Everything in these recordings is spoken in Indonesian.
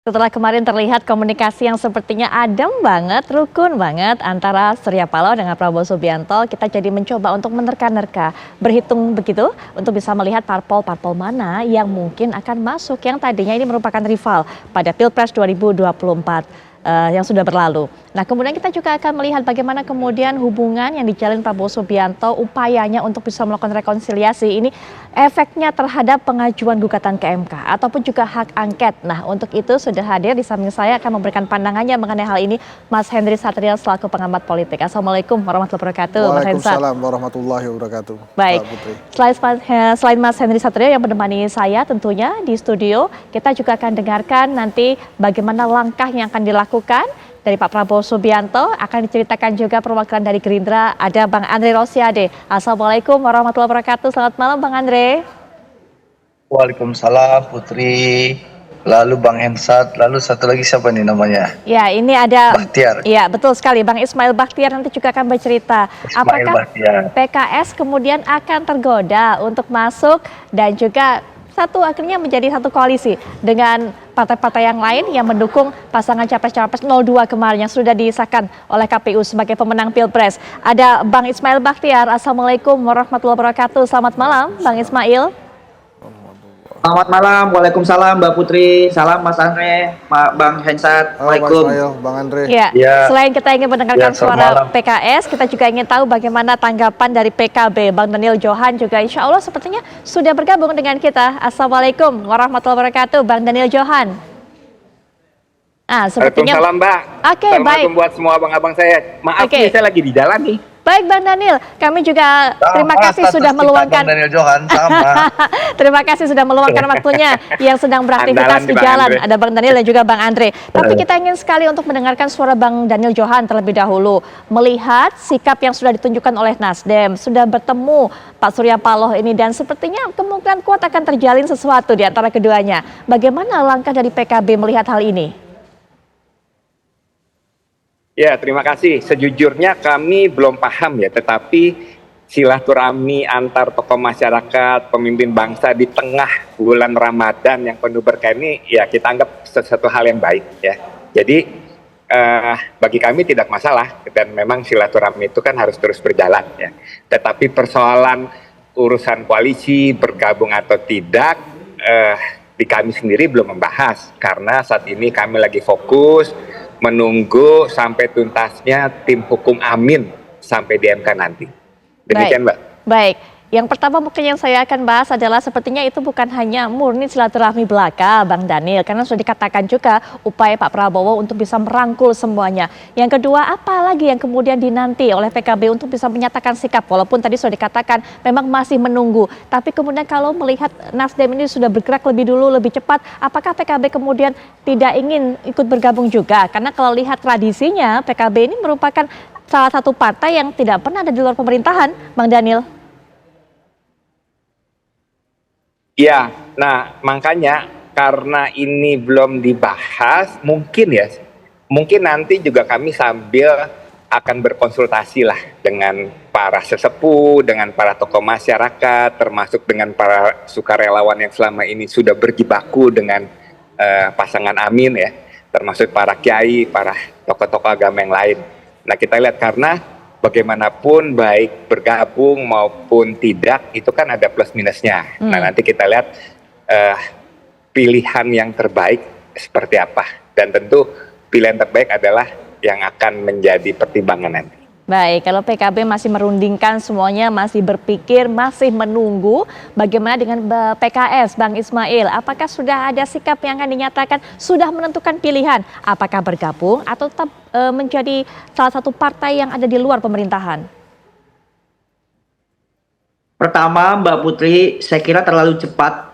Setelah kemarin terlihat komunikasi yang sepertinya adem banget, rukun banget antara Surya Paloh dengan Prabowo Subianto, kita jadi mencoba untuk menerka-nerka, berhitung begitu untuk bisa melihat parpol-parpol mana yang mungkin akan masuk yang tadinya ini merupakan rival pada Pilpres 2024 yang sudah berlalu. Nah, kemudian kita juga akan melihat bagaimana kemudian hubungan yang dijalin Prabowo Subianto, upayanya untuk bisa melakukan rekonsiliasi ini efeknya terhadap pengajuan gugatan ke MK ataupun juga hak angket. Nah, untuk itu sudah hadir di samping saya akan memberikan pandangannya mengenai hal ini Mas Henry Satrio selaku pengamat politik. Assalamualaikum warahmatullahi wabarakatuh. Waalaikumsalam warahmatullahi wabarakatuh. Baik, selain Mas Henry Satrio yang menemani saya tentunya di studio, kita juga akan dengarkan nanti bagaimana langkah yang akan dilakukan dari Pak Prabowo Subianto, akan diceritakan juga perwakilan dari Gerindra, ada Bang Andre Rosiade. Assalamualaikum warahmatullahi wabarakatuh. Selamat malam Bang Andre. Waalaikumsalam Putri, lalu Bang Hensat, lalu satu lagi siapa nih namanya? Ya, ini ada Bahtiar. Ya, betul sekali. Bang Ismail Bahtiar nanti juga akan bercerita. Apakah PKS kemudian akan tergoda untuk masuk dan juga akhirnya menjadi satu koalisi dengan partai-partai yang lain yang mendukung pasangan Capres-Cawapres 02 kemarin yang sudah disahkan oleh KPU sebagai pemenang Pilpres. Ada Bang Ismail Bahtiar. Assalamualaikum warahmatullahi wabarakatuh. Selamat malam Bang Ismail. Selamat malam, Waalaikumsalam Mbak Putri, salam Mas Andre, Bang Hensat, Waalaikumsalam. Bang Andre. Ya, selain kita ingin mendengarkan suara PKS, kita juga ingin tahu bagaimana tanggapan dari PKB. Bang Daniel Johan juga insya Allah sepertinya sudah bergabung dengan kita. Assalamualaikum warahmatullahi wabarakatuh, Bang Daniel Johan. Sepertinya. Waalaikumsalam Mbak. Oke, baik. Buat semua abang-abang saya. Maaf nih, saya lagi di jalan nih. Baik Bang Daniel, kami juga terima kasih sudah meluangkan terima kasih sudah meluangkan waktunya yang sedang beraktivitas di jalan. Ada Bang Daniel dan juga Bang Andre. Tapi kita ingin sekali untuk mendengarkan suara Bang Daniel Johan terlebih dahulu. Melihat sikap yang sudah ditunjukkan oleh Nasdem, sudah bertemu Pak Surya Paloh ini dan sepertinya kemungkinan kuat akan terjalin sesuatu di antara keduanya. Bagaimana langkah dari PKB melihat hal ini? Ya, terima kasih. Sejujurnya kami belum paham ya, tetapi silaturahmi antar tokoh masyarakat, pemimpin bangsa di tengah bulan Ramadan yang penuh berkah ini, ya kita anggap sesuatu hal yang baik ya. Jadi bagi kami tidak masalah dan memang silaturahmi itu kan harus terus berjalan ya. Tetapi persoalan urusan koalisi, bergabung atau tidak, di kami sendiri belum membahas karena saat ini kami lagi fokus menunggu sampai tuntasnya tim hukum Amin sampai di MK nanti. Demikian Mbak. Baik. Yang pertama mungkin yang saya akan bahas adalah sepertinya itu bukan hanya murni silaturahmi belaka Bang Daniel. Karena sudah dikatakan juga upaya Pak Prabowo untuk bisa merangkul semuanya. Yang kedua, apa lagi yang kemudian dinanti oleh PKB untuk bisa menyatakan sikap. Walaupun tadi sudah dikatakan memang masih menunggu. Tapi kemudian kalau melihat Nasdem ini sudah bergerak lebih dulu, lebih cepat. Apakah PKB kemudian tidak ingin ikut bergabung juga? Karena kalau lihat tradisinya PKB ini merupakan salah satu partai yang tidak pernah ada di luar pemerintahan Bang Daniel. Ya, nah makanya karena ini belum dibahas, mungkin nanti juga kami sambil akan berkonsultasi lah dengan para sesepuh, dengan para tokoh masyarakat, termasuk dengan para sukarelawan yang selama ini sudah berjibaku dengan pasangan Amin ya, termasuk para kiai, para tokoh-tokoh agama yang lain. Nah kita lihat karena bagaimanapun baik bergabung maupun tidak itu kan ada plus minusnya. Nah nanti kita lihat pilihan yang terbaik seperti apa dan tentu pilihan terbaik adalah yang akan menjadi pertimbangan nanti. Baik, kalau PKB masih merundingkan semuanya, masih berpikir, masih menunggu, bagaimana dengan PKS, Bang Ismail? Apakah sudah ada sikap yang akan dinyatakan, sudah menentukan pilihan? Apakah bergabung atau tetap menjadi salah satu partai yang ada di luar pemerintahan? Pertama, Mbak Putri, saya kira terlalu cepat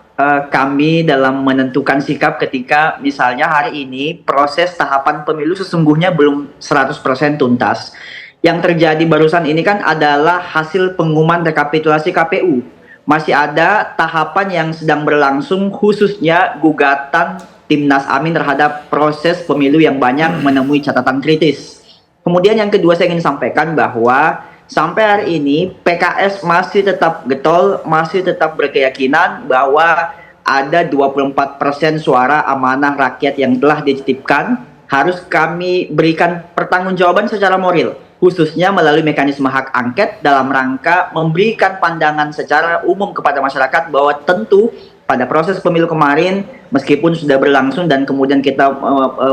kami dalam menentukan sikap ketika misalnya hari ini proses tahapan pemilu sesungguhnya belum 100% tuntas. Yang terjadi barusan ini kan adalah hasil pengumuman rekapitulasi KPU. Masih ada tahapan yang sedang berlangsung khususnya gugatan Timnas Amin terhadap proses pemilu yang banyak menemui catatan kritis. Kemudian yang kedua saya ingin sampaikan bahwa sampai hari ini PKS masih tetap getol, masih tetap berkeyakinan bahwa ada 24% suara amanah rakyat yang telah dititipkan harus kami berikan pertanggungjawaban secara moral, khususnya melalui mekanisme hak angket dalam rangka memberikan pandangan secara umum kepada masyarakat bahwa tentu pada proses pemilu kemarin meskipun sudah berlangsung dan kemudian kita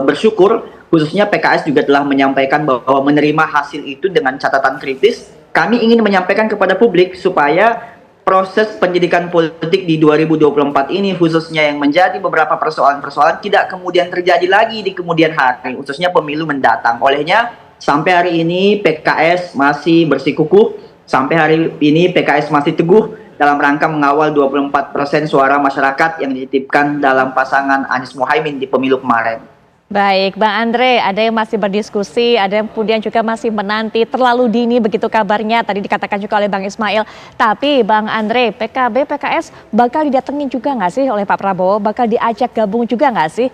bersyukur khususnya PKS juga telah menyampaikan bahwa menerima hasil itu dengan catatan kritis. Kami ingin menyampaikan kepada publik supaya proses pendidikan politik di 2024 ini khususnya yang menjadi beberapa persoalan-persoalan tidak kemudian terjadi lagi di kemudian hari, khususnya pemilu mendatang. Olehnya sampai hari ini PKS masih bersikukuh, sampai hari ini PKS masih teguh dalam rangka mengawal 24% suara masyarakat yang dititipkan dalam pasangan Anies Mohaimin di pemilu kemarin. Baik, Bang Andre, ada yang masih berdiskusi, ada yang kemudian juga masih menanti, terlalu dini begitu kabarnya, tadi dikatakan juga oleh Bang Ismail. Tapi Bang Andre, PKB, PKS bakal didatengin juga nggak sih oleh Pak Prabowo? Bakal diajak gabung juga nggak sih?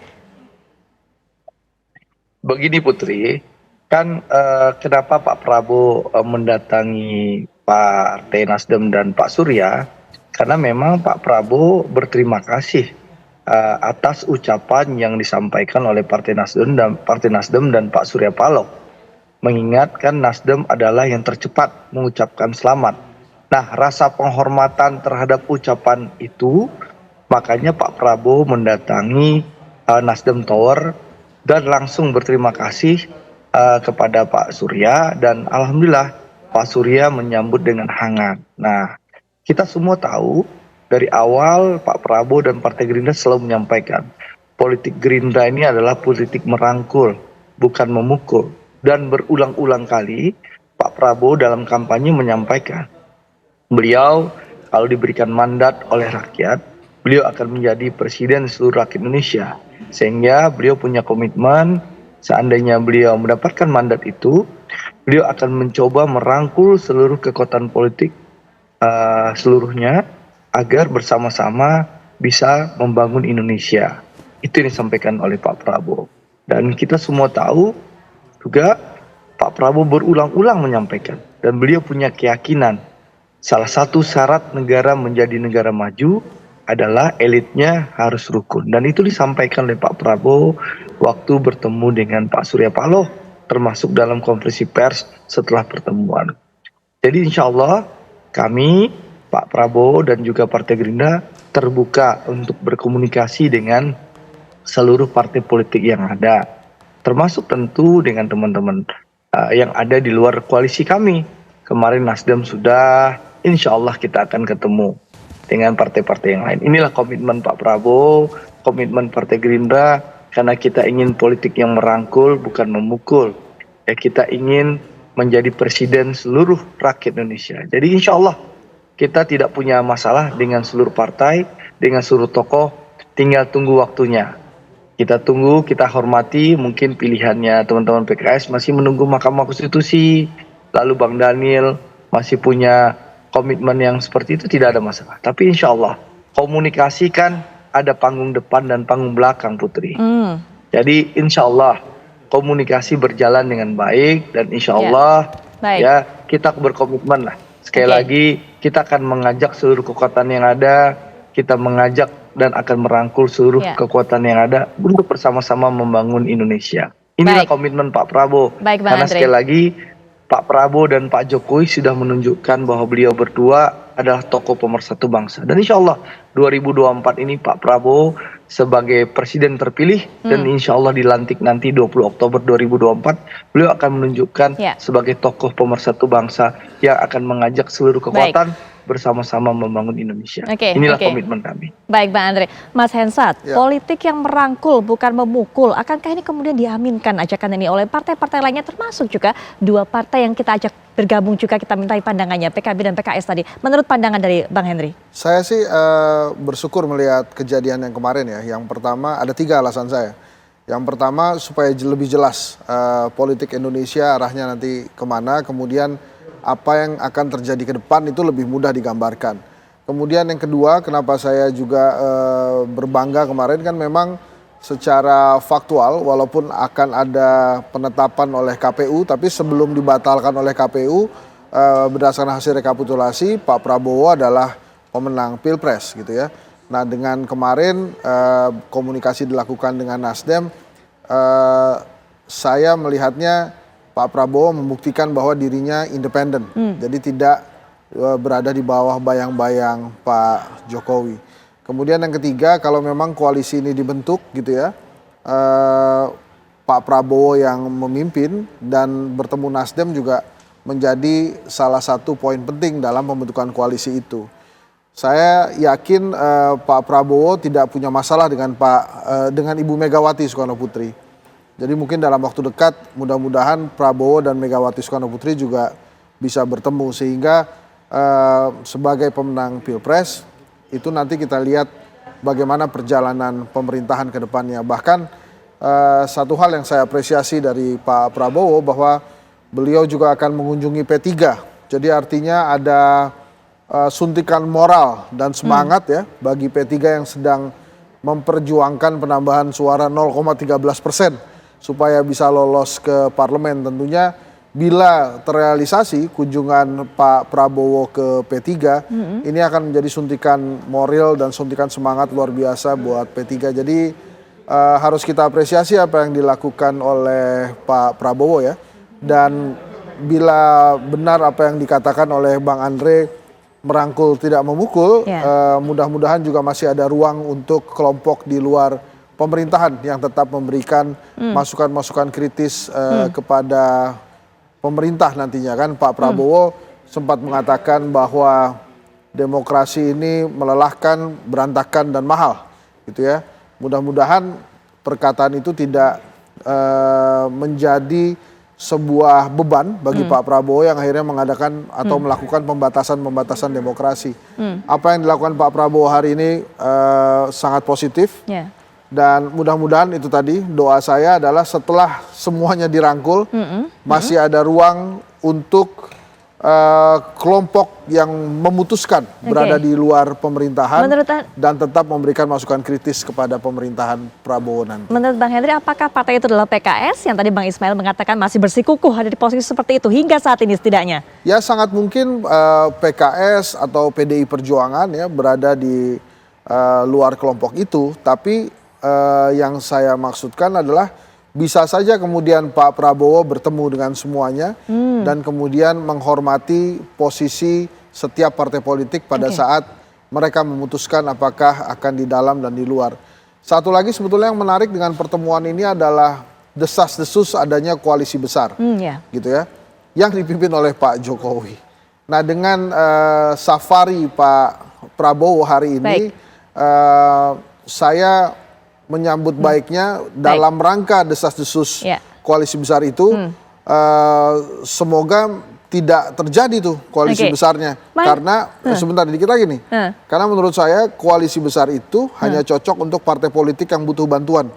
Begini Putri, kan kenapa Pak Prabowo mendatangi Partai Nasdem dan Pak Surya? Karena memang Pak Prabowo berterima kasih atas ucapan yang disampaikan oleh Partai Nasdem dan Pak Surya Paloh, mengingatkan Nasdem adalah yang tercepat mengucapkan selamat. Nah, rasa penghormatan terhadap ucapan itu, makanya Pak Prabowo mendatangi Nasdem Tower dan langsung berterima kasih kepada Pak Surya, dan alhamdulillah Pak Surya menyambut dengan hangat. Nah, kita semua tahu dari awal Pak Prabowo dan Partai Gerindra selalu menyampaikan politik Gerindra ini adalah politik merangkul, bukan memukul. Dan berulang-ulang kali Pak Prabowo dalam kampanye menyampaikan beliau kalau diberikan mandat oleh rakyat, beliau akan menjadi presiden seluruh rakyat Indonesia. Sehingga beliau punya komitmen seandainya beliau mendapatkan mandat itu, beliau akan mencoba merangkul seluruh kekuatan politik seluruhnya agar bersama-sama bisa membangun Indonesia. Itu yang disampaikan oleh Pak Prabowo. Dan kita semua tahu juga Pak Prabowo berulang-ulang menyampaikan, dan beliau punya keyakinan salah satu syarat negara menjadi negara maju adalah elitnya harus rukun. Dan itu disampaikan oleh Pak Prabowo waktu bertemu dengan Pak Surya Paloh, termasuk dalam konferensi pers setelah pertemuan. Jadi insya Allah kami, Pak Prabowo dan juga Partai Gerindra terbuka untuk berkomunikasi dengan seluruh partai politik yang ada, termasuk tentu dengan teman-teman yang ada di luar koalisi kami. Kemarin Nasdem sudah, insya Allah kita akan ketemu dengan partai-partai yang lain. Inilah komitmen Pak Prabowo, komitmen Partai Gerindra, karena kita ingin politik yang merangkul, bukan memukul. Ya, kita ingin menjadi presiden seluruh rakyat Indonesia. Jadi insya Allah kita tidak punya masalah dengan seluruh partai, dengan seluruh tokoh, tinggal tunggu waktunya. Kita tunggu, kita hormati, mungkin pilihannya teman-teman PKS masih menunggu Mahkamah Konstitusi, lalu Bang Daniel masih punya komitmen yang seperti itu, tidak ada masalah. Tapi insya Allah, komunikasi kan ada panggung depan dan panggung belakang, Putri. Jadi insya Allah, komunikasi berjalan dengan baik, dan insya Allah ya kita berkomitmen lah. Sekali lagi, kita akan mengajak seluruh kekuatan yang ada, kita mengajak dan akan merangkul seluruh kekuatan yang ada untuk bersama-sama membangun Indonesia. Inilah komitmen Pak Prabowo. Karena sekali lagi, Pak Prabowo dan Pak Jokowi sudah menunjukkan bahwa beliau berdua adalah tokoh pemersatu bangsa. Dan insya Allah 2024 ini Pak Prabowo sebagai presiden terpilih dan insya Allah dilantik nanti 20 Oktober 2024, beliau akan menunjukkan sebagai tokoh pemersatu bangsa yang akan mengajak seluruh kekuatan bersama-sama membangun Indonesia. Inilah komitmen kami. Baik Bang Andre. Mas Hensat, politik yang merangkul bukan memukul, akankah ini kemudian diaminkan ajakan ini oleh partai-partai lainnya, termasuk juga dua partai yang kita ajak bergabung juga, kita mintai pandangannya, PKB dan PKS tadi. Menurut pandangan dari Bang Henry? Saya sih bersyukur melihat kejadian yang kemarin ya. Yang pertama, ada 3 alasan saya. Yang pertama, supaya lebih jelas politik Indonesia arahnya nanti kemana, kemudian apa yang akan terjadi ke depan itu lebih mudah digambarkan. Kemudian yang kedua, kenapa saya juga berbangga kemarin, kan memang secara faktual walaupun akan ada penetapan oleh KPU, tapi sebelum dibatalkan oleh KPU berdasarkan hasil rekapitulasi, Pak Prabowo adalah pemenang Pilpres gitu ya. Nah dengan kemarin komunikasi dilakukan dengan Nasdem, saya melihatnya Pak Prabowo membuktikan bahwa dirinya independen, jadi tidak berada di bawah bayang-bayang Pak Jokowi. Kemudian yang ketiga, kalau memang koalisi ini dibentuk gitu ya, Pak Prabowo yang memimpin dan bertemu Nasdem juga menjadi salah satu poin penting dalam pembentukan koalisi itu. Saya yakin Pak Prabowo tidak punya masalah dengan Ibu Megawati Soekarno Putri. Jadi mungkin dalam waktu dekat mudah-mudahan Prabowo dan Megawati Soekarno Putri juga bisa bertemu sehingga sebagai pemenang Pilpres itu nanti kita lihat bagaimana perjalanan pemerintahan ke depannya. Bahkan satu hal yang saya apresiasi dari Pak Prabowo bahwa beliau juga akan mengunjungi P3. Jadi artinya ada suntikan moral dan semangat ya bagi P3 yang sedang memperjuangkan penambahan suara 0,13% supaya bisa lolos ke parlemen. Tentunya bila terrealisasi kunjungan Pak Prabowo ke P3, ini akan menjadi suntikan moral dan suntikan semangat luar biasa buat P3. Jadi harus kita apresiasi apa yang dilakukan oleh Pak Prabowo ya. Dan bila benar apa yang dikatakan oleh Bang Andre, merangkul tidak memukul, mudah-mudahan juga masih ada ruang untuk kelompok di luar pemerintahan yang tetap memberikan masukan-masukan kritis kepada pemerintah nantinya kan. Pak Prabowo sempat mengatakan bahwa demokrasi ini melelahkan, berantakan dan mahal gitu ya. Mudah-mudahan perkataan itu tidak menjadi sebuah beban bagi Pak Prabowo yang akhirnya mengadakan atau melakukan pembatasan-pembatasan demokrasi. Apa yang dilakukan Pak Prabowo hari ini sangat positif. Dan mudah-mudahan itu tadi doa saya adalah setelah semuanya dirangkul, masih ada ruang untuk kelompok yang memutuskan berada di luar pemerintahan dan tetap memberikan masukan kritis kepada pemerintahan Prabowo nanti. Menurut Bang Henry, apakah partai itu adalah PKS yang tadi Bang Ismail mengatakan masih bersikukuh ada di posisi seperti itu hingga saat ini setidaknya? Ya sangat mungkin PKS atau PDI Perjuangan ya berada di luar kelompok itu, tapi yang saya maksudkan adalah bisa saja kemudian Pak Prabowo bertemu dengan semuanya dan kemudian menghormati posisi setiap partai politik pada saat mereka memutuskan apakah akan di dalam dan di luar. Satu lagi sebetulnya yang menarik dengan pertemuan ini adalah desas-desus adanya koalisi besar, gitu ya, yang dipimpin oleh Pak Jokowi. Nah dengan safari Pak Prabowo hari ini, saya menyambut baiknya dalam rangka desas-desus koalisi besar itu. Semoga tidak terjadi tuh koalisi besarnya. Karena sebentar dikit lagi nih. Karena menurut saya koalisi besar itu hanya cocok untuk partai politik yang butuh bantuan.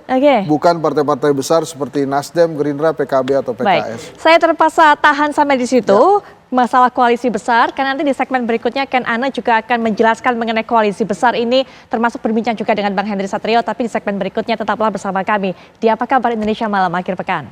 Bukan partai-partai besar seperti Nasdem, Gerindra, PKB atau PKS. Baik, saya terpaksa tahan sampai di situ. Masalah koalisi besar, karena nanti di segmen berikutnya Ken Ana juga akan menjelaskan mengenai koalisi besar ini, termasuk berbincang juga dengan Bang Henry Satrio, tapi di segmen berikutnya tetaplah bersama kami di Apa Kabar Indonesia Malam Akhir Pekan.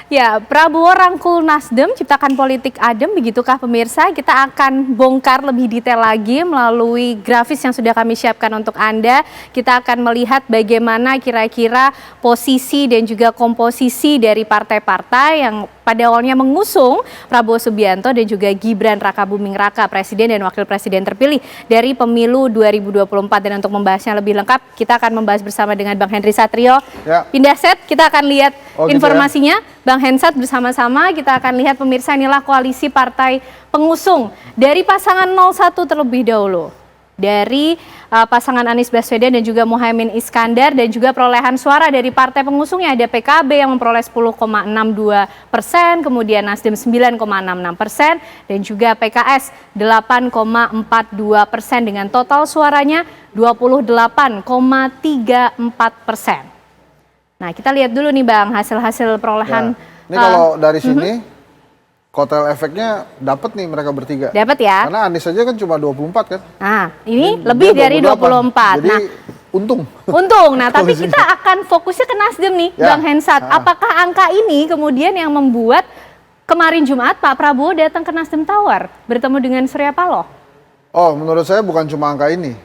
Ya, Prabowo rangkul Nasdem, ciptakan politik adem, begitukah pemirsa? Kita akan bongkar lebih detail lagi melalui grafis yang sudah kami siapkan untuk Anda. Kita akan melihat bagaimana kira-kira posisi dan juga komposisi dari partai-partai yang pada awalnya mengusung Prabowo Subianto dan juga Gibran Rakabuming Raka, Presiden dan Wakil Presiden terpilih dari pemilu 2024. Dan untuk membahasnya lebih lengkap, kita akan membahas bersama dengan Bang Henry Satrio. Pindah set, kita akan lihat informasinya. Bang Hensat bersama-sama, kita akan lihat pemirsa, inilah koalisi partai pengusung dari pasangan 01 terlebih dahulu. Dari pasangan Anies Baswedan dan juga Muhaimin Iskandar, dan juga perolehan suara dari partai pengusungnya ada PKB yang memperoleh 10,62%, kemudian Nasdem 9,66% dan juga PKS 8,42% dengan total suaranya 28,34%. Nah, kita lihat dulu nih Bang hasil-hasil perolehan. Ini kalau dari sini kotel efeknya dapat nih mereka bertiga. Dapat ya. Karena Anies aja kan cuma 24 kan. Nah, ini lebih dari 24. Jadi nah, untung. Untung. Nah, tapi kita akan fokusnya ke Nasdem nih, Bang Hensat. Apakah angka ini kemudian yang membuat kemarin Jumat Pak Prabowo datang ke Nasdem Tower bertemu dengan Surya Paloh. Oh, menurut saya bukan cuma angka ini,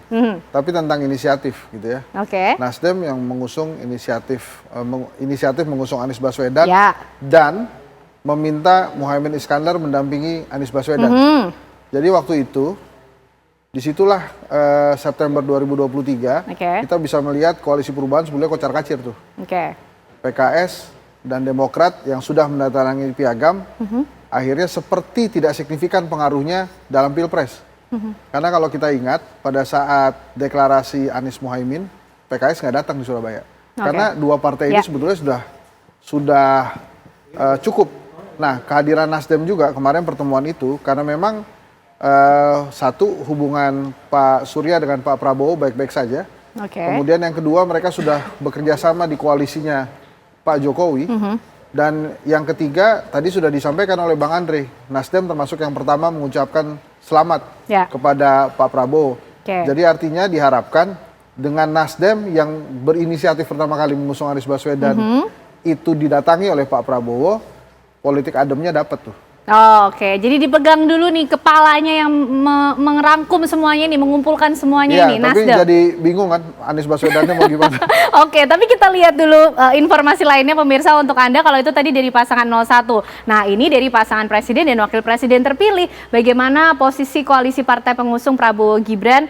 tapi tentang inisiatif gitu ya. Oke. Nasdem yang mengusung inisiatif mengusung Anies Baswedan Ya. dan meminta Muhaimin Iskandar mendampingi Anies Baswedan. Jadi waktu itu disitulah September 2023 kita bisa melihat koalisi perubahan sebenarnya kocar-kacir tuh. Oke. PKS dan Demokrat yang sudah mendatangi Piagam akhirnya seperti tidak signifikan pengaruhnya dalam Pilpres. Karena kalau kita ingat pada saat deklarasi Anies Muhaimin, PKS nggak datang di Surabaya. Karena dua partai ini sebetulnya sudah cukup. Nah, kehadiran Nasdem juga kemarin pertemuan itu karena memang satu, hubungan Pak Surya dengan Pak Prabowo baik-baik saja. Kemudian yang kedua, mereka sudah bekerja sama di koalisinya Pak Jokowi. Dan yang ketiga, tadi sudah disampaikan oleh Bang Andre, Nasdem termasuk yang pertama mengucapkan selamat kepada Pak Prabowo. Jadi artinya diharapkan dengan Nasdem yang berinisiatif pertama kali mengusung Anies Baswedan itu didatangi oleh Pak Prabowo, politik ademnya dapat tuh. Oke, jadi dipegang dulu nih kepalanya yang merangkum semuanya nih, mengumpulkan semuanya nih, Nasdem. Tapi jadi bingung kan Anies Baswedannya mau gimana? Oke, tapi kita lihat dulu informasi lainnya pemirsa untuk Anda, kalau itu tadi dari pasangan 01. Nah, ini dari pasangan presiden dan wakil presiden terpilih. Bagaimana posisi koalisi partai pengusung Prabowo Gibran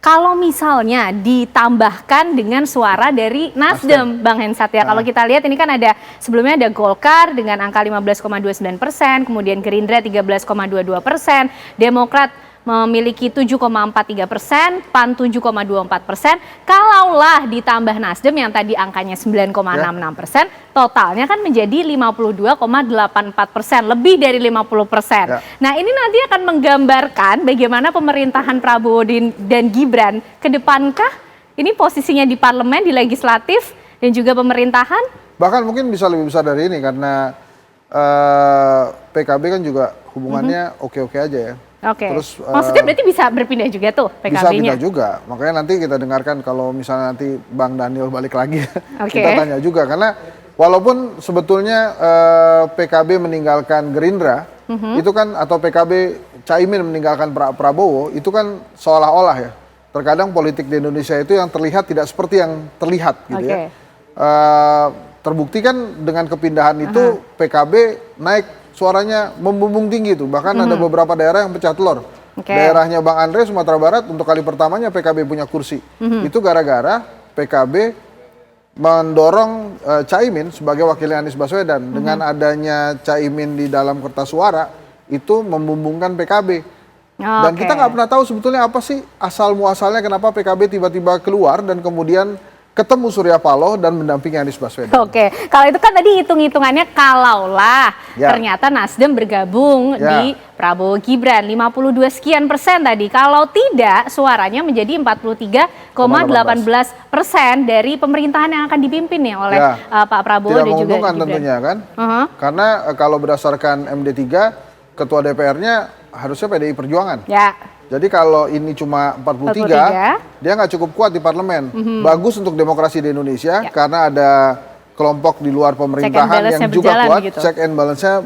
kalau misalnya ditambahkan dengan suara dari Nasdem, Bang Hensat ya. Kalau kita lihat ini kan ada sebelumnya ada Golkar dengan angka 15,29%, kemudian Gerindra 13,22%, Demokrat memiliki 7,43%, PAN 7,24%. Kalaulah ditambah Nasdem yang tadi angkanya 9,66%, totalnya kan menjadi 52,84%, lebih dari 50%. Nah, ini nanti akan menggambarkan bagaimana pemerintahan Prabowo dan Gibran ke depankah? Ini posisinya di parlemen, di legislatif, dan juga pemerintahan? Bahkan mungkin bisa lebih besar dari ini karena PKB kan juga hubungannya oke-oke aja ya. Terus, maksudnya berarti bisa berpindah juga tuh PKB-nya? Bisa pindah juga, makanya nanti kita dengarkan kalau misalnya nanti Bang Daniel balik lagi, kita tanya juga. Karena walaupun sebetulnya PKB meninggalkan Gerindra, itu kan, atau PKB Caimin meninggalkan Prabowo, itu kan seolah-olah ya, terkadang politik di Indonesia itu yang terlihat tidak seperti yang terlihat gitu ya. Terbukti kan dengan kepindahan itu PKB naik suaranya membumbung tinggi tuh, bahkan ada beberapa daerah yang pecah telur. Daerahnya Bang Andre, Sumatera Barat, untuk kali pertamanya PKB punya kursi. Itu gara-gara PKB mendorong Caimin sebagai wakilnya Anies Baswedan. Dengan adanya Caimin di dalam kertas suara, itu membumbungkan PKB. Dan kita nggak pernah tahu sebetulnya apa sih asal muasalnya kenapa PKB tiba-tiba keluar dan kemudian ketemu Surya Paloh dan mendampingi Anies Baswedan. Kalau itu kan tadi hitung-hitungannya kalaulah ternyata Nasdem bergabung di Prabowo Gibran 52 sekian persen tadi. Kalau tidak, suaranya menjadi 43,18% dari pemerintahan yang akan dipimpin ya oleh Pak Prabowo dan juga Gibran. Tidak menguntungkan tentunya kan? Karena kalau berdasarkan MD3, ketua DPR-nya harusnya PDI Perjuangan. Jadi kalau ini cuma 43, dia nggak cukup kuat di parlemen. Bagus untuk demokrasi di Indonesia karena ada kelompok di luar pemerintahan yang juga kuat, gitu. Check and balance-nya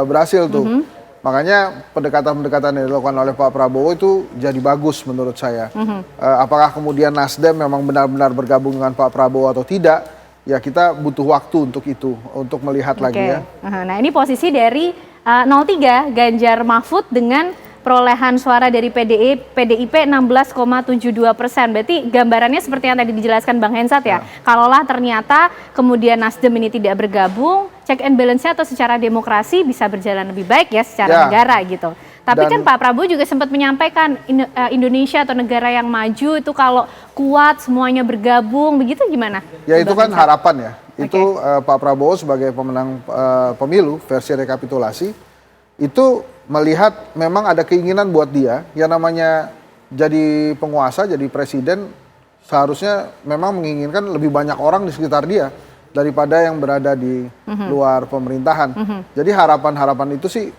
berhasil tuh. Makanya pendekatan-pendekatan yang dilakukan oleh Pak Prabowo itu jadi bagus menurut saya. Apakah kemudian Nasdem memang benar-benar bergabung dengan Pak Prabowo atau tidak, ya kita butuh waktu untuk itu, untuk melihat lagi ya. Nah, ini posisi dari 03, Ganjar Mahfud dengan perolehan suara dari PDIP 16,72%. Berarti gambarannya seperti yang tadi dijelaskan Bang Hensat ya. Kalaulah ternyata kemudian Nasdem ini tidak bergabung, check and balance-nya atau secara demokrasi bisa berjalan lebih baik ya secara negara gitu. Tapi kan Pak Prabowo juga sempat menyampaikan Indonesia atau negara yang maju itu kalau kuat semuanya bergabung, begitu gimana? Ya itu kan harapan ya. Itu Pak Prabowo sebagai pemenang pemilu versi rekapitulasi itu melihat memang ada keinginan buat dia, yang namanya jadi penguasa, jadi presiden, seharusnya memang menginginkan lebih banyak orang di sekitar dia daripada yang berada di luar pemerintahan. Jadi harapan-harapan itu sih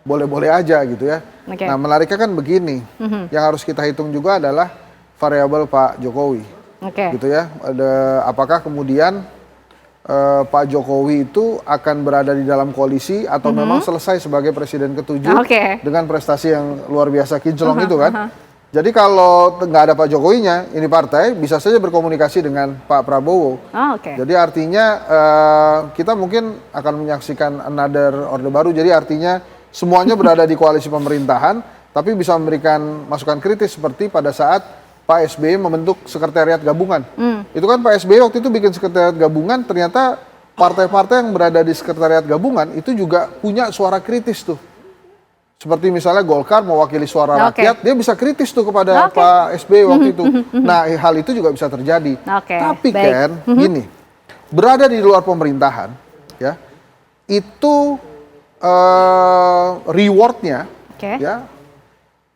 boleh-boleh aja gitu ya. Nah, menariknya kan begini, yang harus kita hitung juga adalah variabel Pak Jokowi. Gitu ya. Apakah kemudian Pak Jokowi itu akan berada di dalam koalisi atau memang selesai sebagai presiden ketujuh dengan prestasi yang luar biasa kinclong itu kan. Jadi kalau nggak ada Pak Jokowinya, ini partai bisa saja berkomunikasi dengan Pak Prabowo. Jadi artinya kita mungkin akan menyaksikan another Orde Baru. Jadi artinya semuanya berada di koalisi pemerintahan, tapi bisa memberikan masukan kritis seperti pada saat Pak SBY membentuk sekretariat gabungan. Itu kan Pak SBY waktu itu bikin sekretariat gabungan, ternyata partai-partai yang berada di sekretariat gabungan itu juga punya suara kritis tuh. Seperti misalnya Golkar mewakili suara rakyat, dia bisa kritis tuh kepada Pak SBY waktu itu. Nah, hal itu juga bisa terjadi. Tapi kan, gini, berada di luar pemerintahan, ya, itu rewardnya, ya,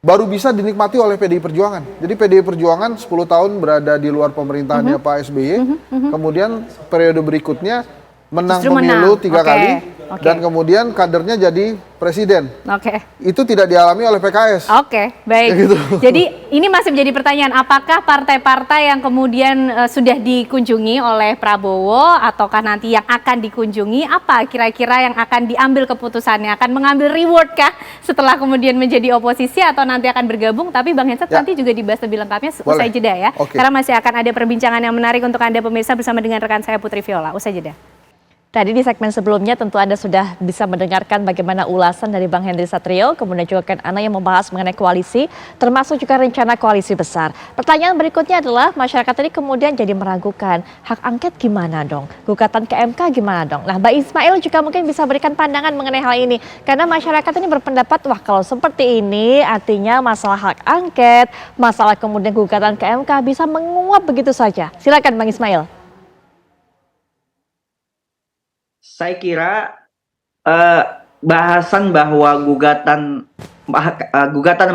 baru bisa dinikmati oleh PDI Perjuangan. Jadi PDI Perjuangan 10 tahun berada di luar pemerintahannya Pak SBY, kemudian periode berikutnya menang pemilu 3 kali, dan kemudian kadernya jadi presiden. Itu tidak dialami oleh PKS. Baik. Gitu. Jadi ini masih menjadi pertanyaan, apakah partai-partai yang kemudian sudah dikunjungi oleh Prabowo ataukah nanti yang akan dikunjungi, apa kira-kira yang akan diambil keputusannya? Akan mengambil reward kah setelah kemudian menjadi oposisi atau nanti akan bergabung? Tapi Bang Hensat nanti juga dibahas lebih lengkapnya usai jeda ya. Karena masih akan ada perbincangan yang menarik untuk Anda pemirsa bersama dengan rekan saya Putri Viola. Usai jeda. Tadi di segmen sebelumnya tentu Anda sudah bisa mendengarkan bagaimana ulasan dari Bang Henry Satrio, kemudian juga Ken Ana yang membahas mengenai koalisi, termasuk juga rencana koalisi besar. Pertanyaan berikutnya adalah masyarakat ini kemudian jadi meragukan, hak angket gimana dong? Gugatan ke MK gimana dong? Nah, Mbak Ismail juga mungkin bisa berikan pandangan mengenai hal ini. Karena masyarakat ini berpendapat, wah kalau seperti ini artinya masalah hak angket, masalah kemudian gugatan ke MK bisa menguap begitu saja. Silakan Bang Ismail. Saya kira bahasan bahwa gugatan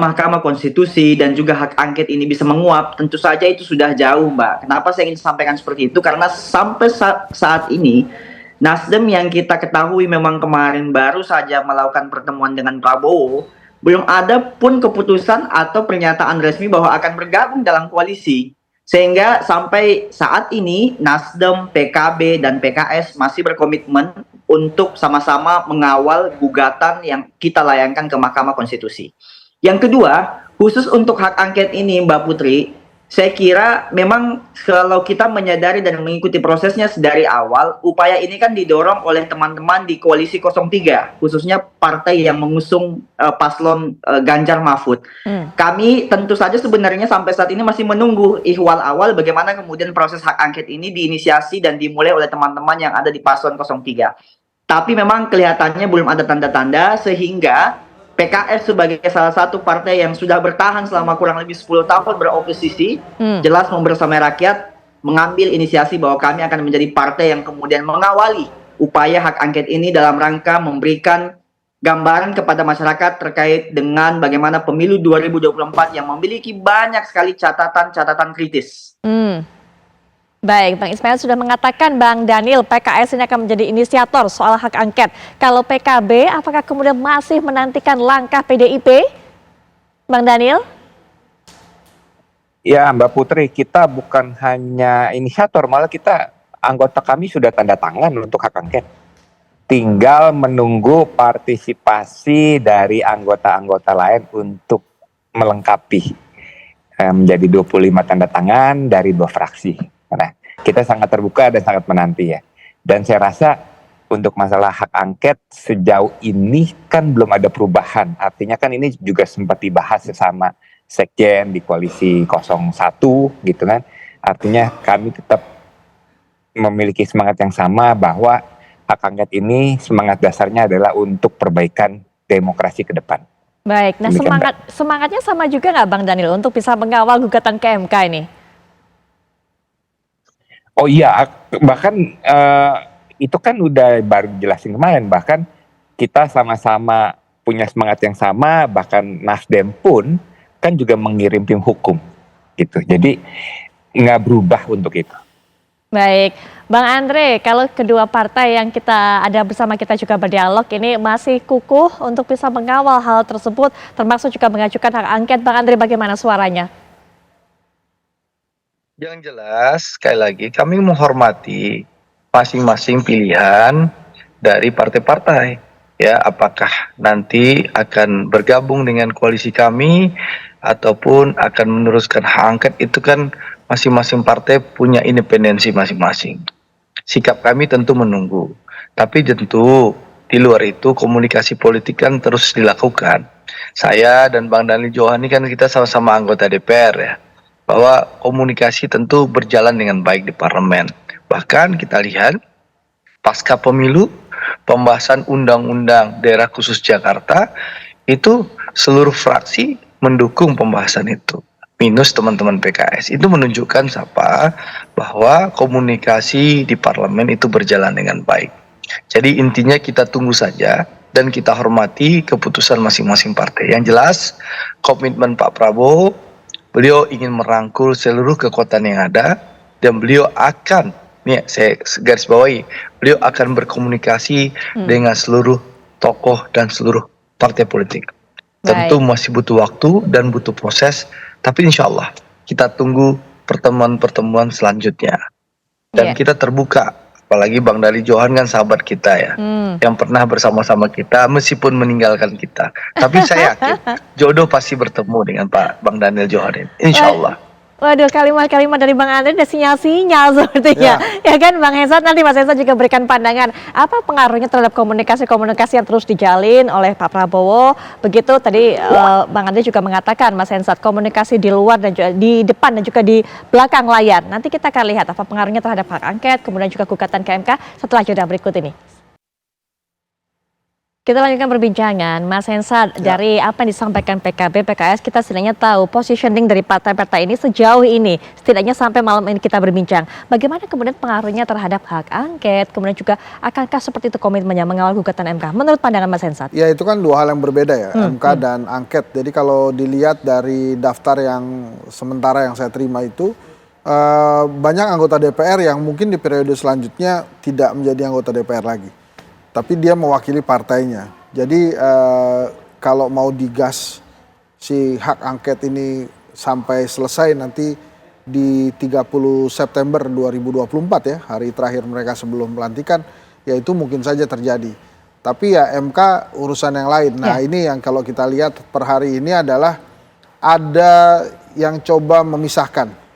Mahkamah Konstitusi dan juga hak angket ini bisa menguap, tentu saja itu sudah jauh, Mbak. Kenapa saya ingin sampaikan seperti itu? Karena sampai saat ini, Nasdem yang kita ketahui memang kemarin baru saja melakukan pertemuan dengan Prabowo, belum ada pun keputusan atau pernyataan resmi bahwa akan bergabung dalam koalisi. Sehingga sampai saat ini Nasdem, PKB, dan PKS masih berkomitmen untuk sama-sama mengawal gugatan yang kita layangkan ke Mahkamah Konstitusi. Yang kedua, khusus untuk hak angket ini Mbak Putri, saya kira memang kalau kita menyadari dan mengikuti prosesnya dari awal, upaya ini kan didorong oleh teman-teman di Koalisi 03, khususnya partai yang mengusung paslon Ganjar Mahfud. Kami tentu saja sebenarnya sampai saat ini masih menunggu ihwal awal bagaimana kemudian proses hak angket ini diinisiasi dan dimulai oleh teman-teman yang ada di paslon 03. Tapi memang kelihatannya belum ada tanda-tanda sehingga PKS sebagai salah satu partai yang sudah bertahan selama kurang lebih 10 tahun beroposisi, jelas membersamai rakyat, mengambil inisiasi bahwa kami akan menjadi partai yang kemudian mengawali upaya hak angket ini dalam rangka memberikan gambaran kepada masyarakat terkait dengan bagaimana pemilu 2024 yang memiliki banyak sekali catatan-catatan kritis. Baik, Bang Ismail sudah mengatakan Bang Daniel PKS ini akan menjadi inisiator soal hak angket. Kalau PKB apakah kemudian masih menantikan langkah PDIP? Bang Daniel? Ya Mbak Putri, kita bukan hanya inisiator, malah anggota kami sudah tanda tangan untuk hak angket. Tinggal menunggu partisipasi dari anggota-anggota lain untuk melengkapi menjadi 25 tanda tangan dari 2 fraksi. Nah, kita sangat terbuka dan sangat menanti ya. Dan saya rasa untuk masalah hak angket sejauh ini kan belum ada perubahan. Artinya kan ini juga sempat dibahas sama sekjen di koalisi 01 gitu kan. Artinya kami tetap memiliki semangat yang sama bahwa hak angket ini semangat dasarnya adalah untuk perbaikan demokrasi ke depan. Baik, nah semangatnya sama juga nggak Bang Daniel untuk bisa mengawal gugatan ke MK ini? Oh iya, bahkan itu kan udah baru jelasin kemarin, bahkan kita sama-sama punya semangat yang sama, bahkan Nasdem pun kan juga mengirim tim hukum gitu. Jadi nggak berubah untuk itu. Baik, Bang Andre, kalau kedua partai yang kita ada bersama kita juga berdialog ini masih kukuh untuk bisa mengawal hal tersebut, termasuk juga mengajukan hak angket. Bang Andre, bagaimana suaranya? Yang jelas, sekali lagi kami menghormati masing-masing pilihan dari partai-partai. Ya, apakah nanti akan bergabung dengan koalisi kami ataupun akan meneruskan hak angket, itu kan masing-masing partai punya independensi masing-masing. Sikap kami tentu menunggu, tapi tentu di luar itu komunikasi politik kan terus dilakukan. Saya dan Bang Daniel Johan ini kan kita sama-sama anggota DPR ya, bahwa komunikasi tentu berjalan dengan baik di parlemen. Bahkan kita lihat pasca pemilu, pembahasan undang-undang daerah khusus Jakarta, itu seluruh fraksi mendukung pembahasan itu, minus teman-teman PKS. Itu menunjukkan bahwa komunikasi di parlemen itu berjalan dengan baik. Jadi intinya kita tunggu saja dan kita hormati keputusan masing-masing partai. Yang jelas komitmen Pak Prabowo, beliau ingin merangkul seluruh kekuatan yang ada, dan beliau akan, nih saya garis bawahi, beliau akan berkomunikasi dengan seluruh tokoh dan seluruh partai politik. Tentu masih butuh waktu dan butuh proses, tapi insya Allah kita tunggu pertemuan-pertemuan selanjutnya. Dan kita terbuka, apalagi Bang Dali Johan kan sahabat kita ya, yang pernah bersama-sama kita meskipun meninggalkan kita. Tapi saya yakin jodoh pasti bertemu dengan Bang Daniel Johan, insya Allah. Waduh, kalimat-kalimat dari Bang Andre ada sinyal-sinyal sepertinya. Ya kan Bang Hensat, nanti Mas Hensat juga berikan pandangan. Apa pengaruhnya terhadap komunikasi-komunikasi yang terus dijalin oleh Pak Prabowo? Begitu tadi Bang Andre juga mengatakan, Mas Hensat, komunikasi di luar dan juga di depan dan juga di belakang layar. Nanti kita akan lihat apa pengaruhnya terhadap hak angket, kemudian juga gugatan ke MK setelah jeda berikut ini. Kita lanjutkan perbincangan, Mas Hensat, dari apa yang disampaikan PKB, PKS, kita setidaknya tahu positioning dari partai-partai ini sejauh ini, setidaknya sampai malam ini kita berbincang. Bagaimana kemudian pengaruhnya terhadap hak angket, kemudian juga akankah seperti itu komitmennya mengawal gugatan MK, menurut pandangan Mas Hensat? Ya itu kan dua hal yang berbeda ya, MK dan angket. Jadi kalau dilihat dari daftar yang sementara yang saya terima itu, banyak anggota DPR yang mungkin di periode selanjutnya tidak menjadi anggota DPR lagi. Tapi dia mewakili partainya. Jadi kalau mau digas si hak angket ini sampai selesai nanti di 30 September 2024 ya, hari terakhir mereka sebelum pelantikan, ya itu mungkin saja terjadi. Tapi ya MK urusan yang lain. Nah ini yang kalau kita lihat per hari ini adalah ada yang coba memisahkan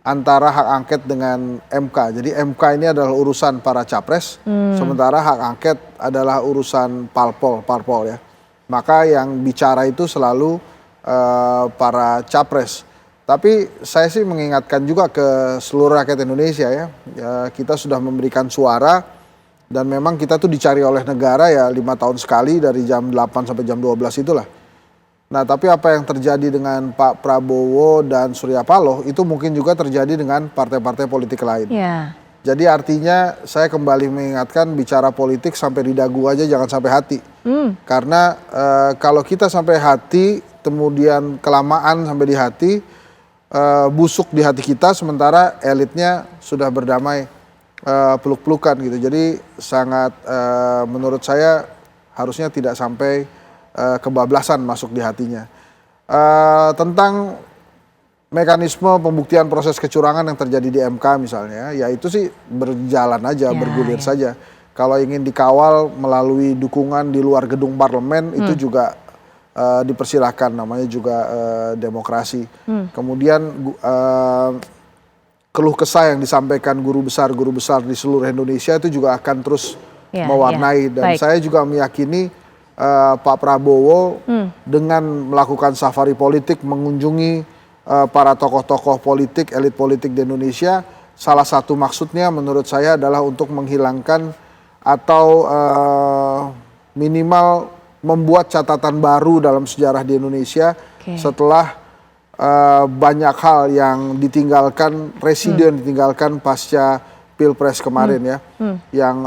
antara hak angket dengan MK. Jadi MK ini adalah urusan para capres, sementara hak angket adalah urusan parpol ya. Maka yang bicara itu selalu para capres. Tapi saya sih mengingatkan juga ke seluruh rakyat Indonesia ya, kita sudah memberikan suara dan memang kita tuh dicari oleh negara ya 5 tahun sekali dari jam 8 sampai jam 12 itulah. Nah tapi apa yang terjadi dengan Pak Prabowo dan Surya Paloh itu mungkin juga terjadi dengan partai-partai politik lain. Jadi artinya saya kembali mengingatkan, bicara politik sampai di dagu aja, jangan sampai hati. Karena kalau kita sampai hati, kemudian kelamaan sampai di hati, busuk di hati kita, sementara elitnya sudah berdamai peluk-pelukan gitu. Jadi sangat menurut saya harusnya tidak sampai kebablasan masuk di hatinya. Tentang mekanisme pembuktian proses kecurangan yang terjadi di MK misalnya, ya itu sih berjalan aja, bergulir saja. Kalau ingin dikawal melalui dukungan di luar gedung parlemen, itu juga dipersilahkan, namanya juga demokrasi. Kemudian keluh kesah yang disampaikan guru besar di seluruh Indonesia itu juga akan terus mewarnai. Dan saya juga meyakini Pak Prabowo dengan melakukan safari politik, mengunjungi para tokoh-tokoh politik, elit politik di Indonesia, salah satu maksudnya menurut saya adalah untuk menghilangkan atau minimal membuat catatan baru dalam sejarah di Indonesia setelah banyak hal yang ditinggalkan, residu yang ditinggalkan pasca Pilpres kemarin ya, yang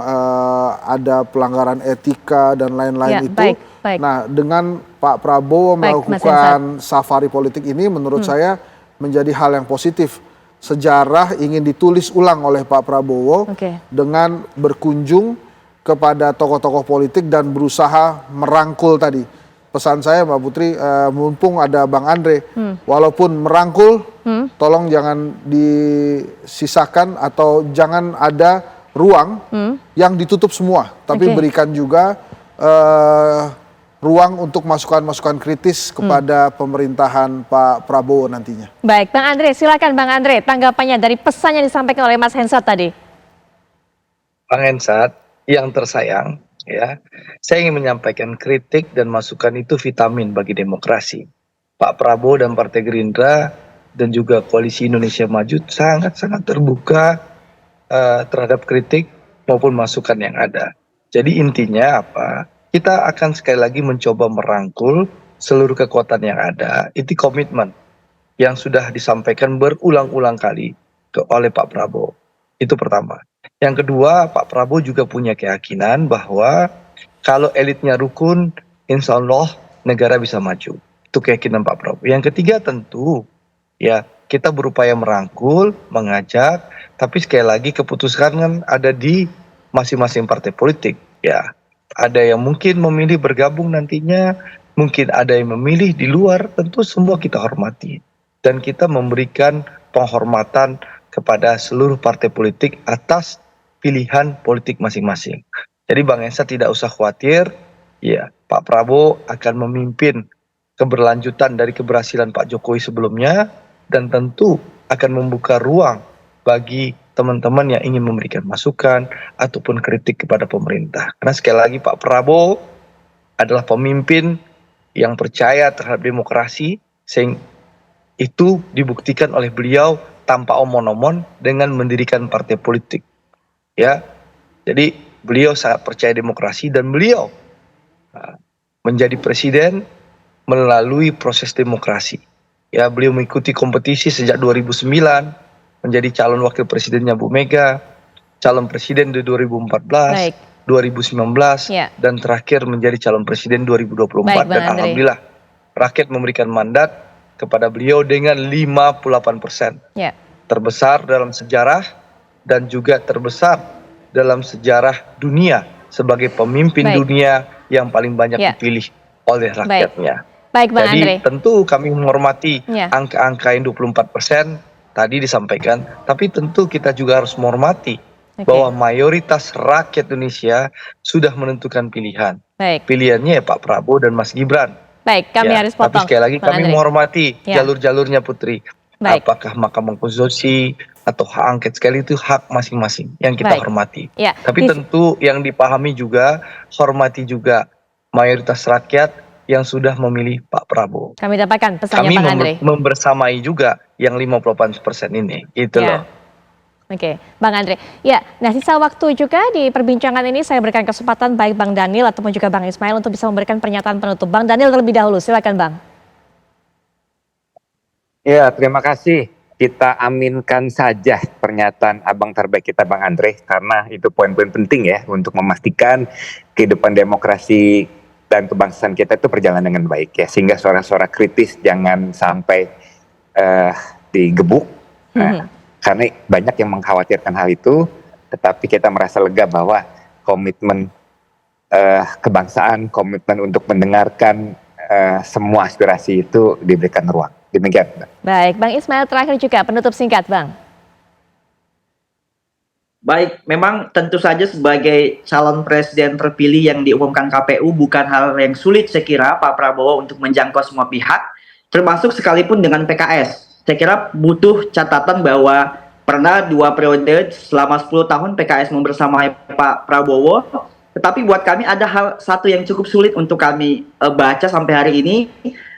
ada pelanggaran etika dan lain-lain itu. Nah dengan Pak Prabowo melakukan safari politik ini menurut saya menjadi hal yang positif. Sejarah ingin ditulis ulang oleh Pak Prabowo dengan berkunjung kepada tokoh-tokoh politik dan berusaha merangkul tadi. Pesan saya Mbak Putri, mumpung ada Bang Andre, walaupun merangkul, tolong jangan disisakan atau jangan ada ruang yang ditutup semua, tapi Oke. berikan juga ruang untuk masukan-masukan kritis kepada pemerintahan Pak Prabowo nantinya. Baik, Bang Andre, silakan Bang Andre, tanggapannya dari pesan yang disampaikan oleh Mas Hensat tadi. Bang Hensat, yang tersayang, ya, saya ingin menyampaikan kritik dan masukan itu vitamin bagi demokrasi. Pak Prabowo dan Partai Gerindra dan juga Koalisi Indonesia Maju sangat-sangat terbuka terhadap kritik maupun masukan yang ada. Jadi intinya apa? Kita akan sekali lagi mencoba merangkul seluruh kekuatan yang ada. Itu komitmen yang sudah disampaikan berulang-ulang kali oleh Pak Prabowo. Itu pertama. Yang kedua, Pak Prabowo juga punya keyakinan bahwa kalau elitnya rukun, insya Allah negara bisa maju. Itu keyakinan Pak Prabowo. Yang ketiga tentu, ya kita berupaya merangkul, mengajak, tapi sekali lagi keputusan kan ada di masing-masing partai politik. Ya, ada yang mungkin memilih bergabung nantinya, mungkin ada yang memilih di luar, tentu semua kita hormati. Dan kita memberikan penghormatan kepada seluruh partai politik atas pilihan politik masing-masing. Jadi Bang Ensa tidak usah khawatir, ya Pak Prabowo akan memimpin keberlanjutan dari keberhasilan Pak Jokowi sebelumnya, dan tentu akan membuka ruang bagi teman-teman yang ingin memberikan masukan ataupun kritik kepada pemerintah. Karena sekali lagi Pak Prabowo adalah pemimpin yang percaya terhadap demokrasi, sehingga itu dibuktikan oleh beliau tanpa omon-omon dengan mendirikan partai politik. Ya, jadi beliau sangat percaya demokrasi dan beliau menjadi presiden melalui proses demokrasi. Ya, beliau mengikuti kompetisi sejak 2009, menjadi calon wakil presidennya Bu Mega, calon presiden di 2014, Baik. 2019, Ya. dan terakhir menjadi calon presiden 2024. Baik, Bang Dan Andre. alhamdulillah rakyat memberikan mandat kepada beliau dengan 58%. Ya. Terbesar dalam sejarah dan juga terbesar dalam sejarah dunia sebagai pemimpin Baik. dunia yang paling banyak Ya. dipilih oleh rakyatnya. Baik Bang Jadi Andre. tentu kami menghormati Ya. angka-angka yang 24% tadi disampaikan, tapi tentu kita juga harus menghormati Oke. bahwa mayoritas rakyat Indonesia sudah menentukan pilihan. Baik. Pilihannya ya Pak Prabowo dan Mas Gibran. Baik, kami Ya, harus tapi potong. sekali lagi Bang kami Andre. menghormati Ya. jalur-jalurnya Putri. Baik. Apakah Mahkamah Konstitusi atau hak angket, sekali itu hak masing-masing yang kita Baik. hormati. Ya. Tapi tentu yang dipahami juga, hormati juga mayoritas rakyat yang sudah memilih Pak Prabowo. Kami dapatkan pesannya Kami Bang Andre. membersamai juga yang 58% ini. Itu Ya. loh. Oke, Bang Andre. Ya, nah sisa waktu juga di perbincangan ini saya berikan kesempatan baik Bang Daniel ataupun juga Bang Ismail untuk bisa memberikan pernyataan penutup. Bang Daniel terlebih dahulu, silakan Bang. Ya, terima kasih. Kita aminkan saja pernyataan abang terbaik kita Bang Andre, karena itu poin-poin penting ya untuk memastikan kehidupan demokrasi dan kebangsaan kita itu berjalan dengan baik ya, sehingga suara-suara kritis jangan sampai digebuk. Karena banyak yang mengkhawatirkan hal itu, tetapi kita merasa lega bahwa komitmen kebangsaan, komitmen untuk mendengarkan semua aspirasi itu diberikan ruang. Demikian. Baik, Bang Ismail terakhir juga penutup singkat Bang. Baik, memang tentu saja sebagai calon presiden terpilih yang diumumkan KPU bukan hal yang sulit saya kira Pak Prabowo untuk menjangkau semua pihak, termasuk sekalipun dengan PKS. Saya kira butuh catatan bahwa pernah 2 periode selama 10 tahun PKS membersamai Pak Prabowo, tetapi buat kami ada hal satu yang cukup sulit untuk kami baca sampai hari ini.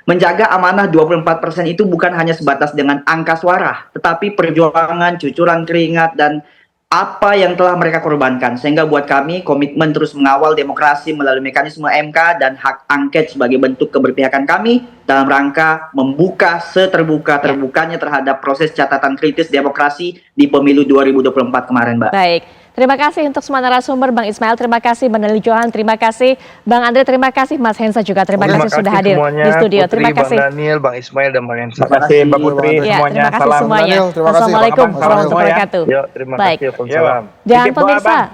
Menjaga amanah 24% itu bukan hanya sebatas dengan angka suara, tetapi perjuangan, cucuran keringat, dan apa yang telah mereka korbankan. Sehingga buat kami komitmen terus mengawal demokrasi melalui mekanisme MK dan hak angket sebagai bentuk keberpihakan kami dalam rangka membuka seterbuka-terbukanya terhadap proses catatan kritis demokrasi di pemilu 2024 kemarin, Mbak. Baik, terima kasih untuk semua narasumber, Bang Ismail, terima kasih Bang Daniel Johan, terima kasih Bang Andre, terima kasih Mas Hensa juga, terima kasih sudah hadir semuanya, di studio. Putri, Terima kasih. Bang Daniel, Bang Ismail, dan Bang Hensa. Terima kasih Mbak Putri Ya, semuanya. terima kasih Salam. semuanya. Daniel, terima kasih. Assalamualaikum Salam warahmatullahi semua ya. wabarakatuh. Yuk, terima Baik. kasih. Waalaikumsalam. Dan Titip doa, pemirsa, Bang.